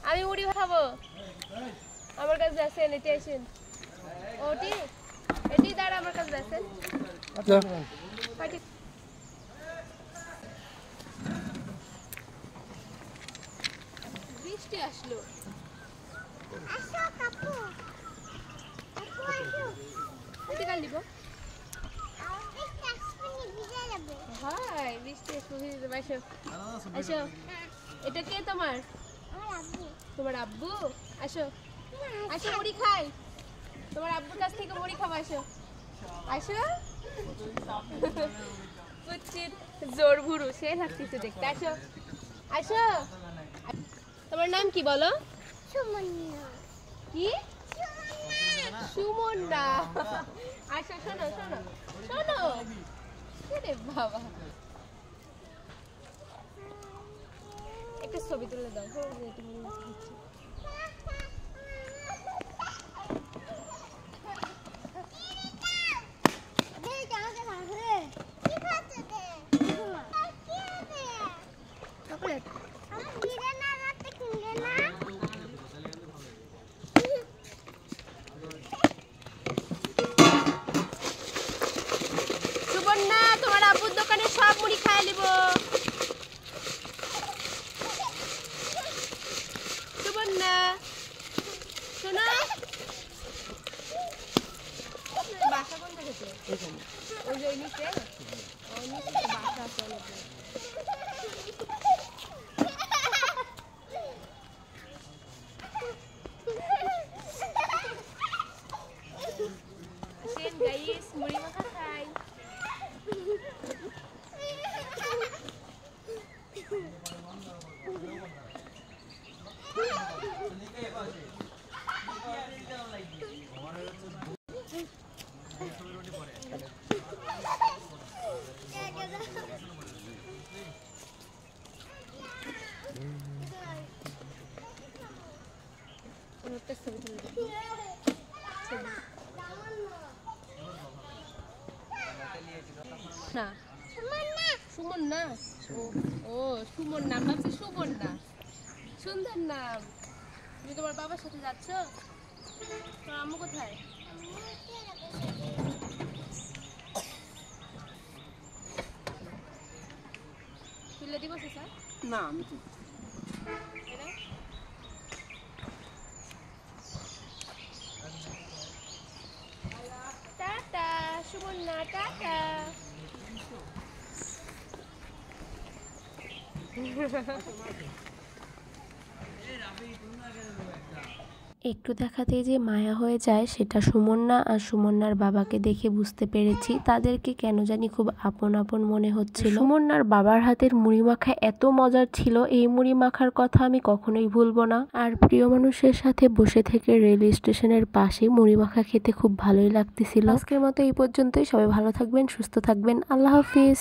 আমি মুড়ি খাবো। আমার কাছে আছেন, এটি আসেন। ওটি এটি দাঁড়া, আমার কাছে আছেন। বৃষ্টি আসলো। আসো কাপু, কাপু আসো। এটি কাল দিব। হাই, বৃষ্টি আসলো, ভিজে যাবে। আসো আসো। এটা কে তোমার? তোমার আব্বু। আসো আসো, মুড়ি খাই। তোমার আব্বুর কাছ থেকে মুড়ি খাবো। আসো আসো। কুচির জোর ভুরু সে লাগতেছে দেখতে। আসো আসো। তোমার নাম কি বলো? সুমন্না। কি? সুমন্না। আসো, শোনো শোনো শোনো। আরে বাবা, একটা ছবি তুলে দাও। সুবর্ণা, তোমার আব্বুর দোকানে সব মুড়ি খাই নিব। সুবর্ণা শোনো, বাসা কোন জায়গাতে? ওই যে নিচে, ওই নিচে বাসা আছে অনেক। আসেন গাইস, মুড়ি মাখা খাই। না সুমন্না। ও সুমন্না, ভাবছি সুবর্ণা। সুন্দর নাম। তুমি তোমার বাবার সাথে যাচ্ছ? তোমার আম্মু কোথায়? তুলে দিব স্যার? না, আমি টাটা সুবর্ণা, টাটা। একটু দেখাতেই যে মায়া হয়ে যায় সেটা সুমন্না আর সুমন্নার বাবাকে দেখে বুঝতে পেরেছি। তাদেরকে কেন জানি খুব আপন আপন মনে হচ্ছিল। সুমন্নার বাবার হাতের মুড়ি মাখা এত মজার ছিল, এই মুড়ি মাখার কথা আমি কখনোই ভুলবো না। আর প্রিয় মানুষের সাথে বসে থেকে রেল স্টেশনের পাশে মুড়ি মাখা খেতে খুব ভালোই লাগতেছিল। আজকের মতো এই পর্যন্তই। সবাই ভালো থাকবেন, সুস্থ থাকবেন। আল্লাহ হাফিজ।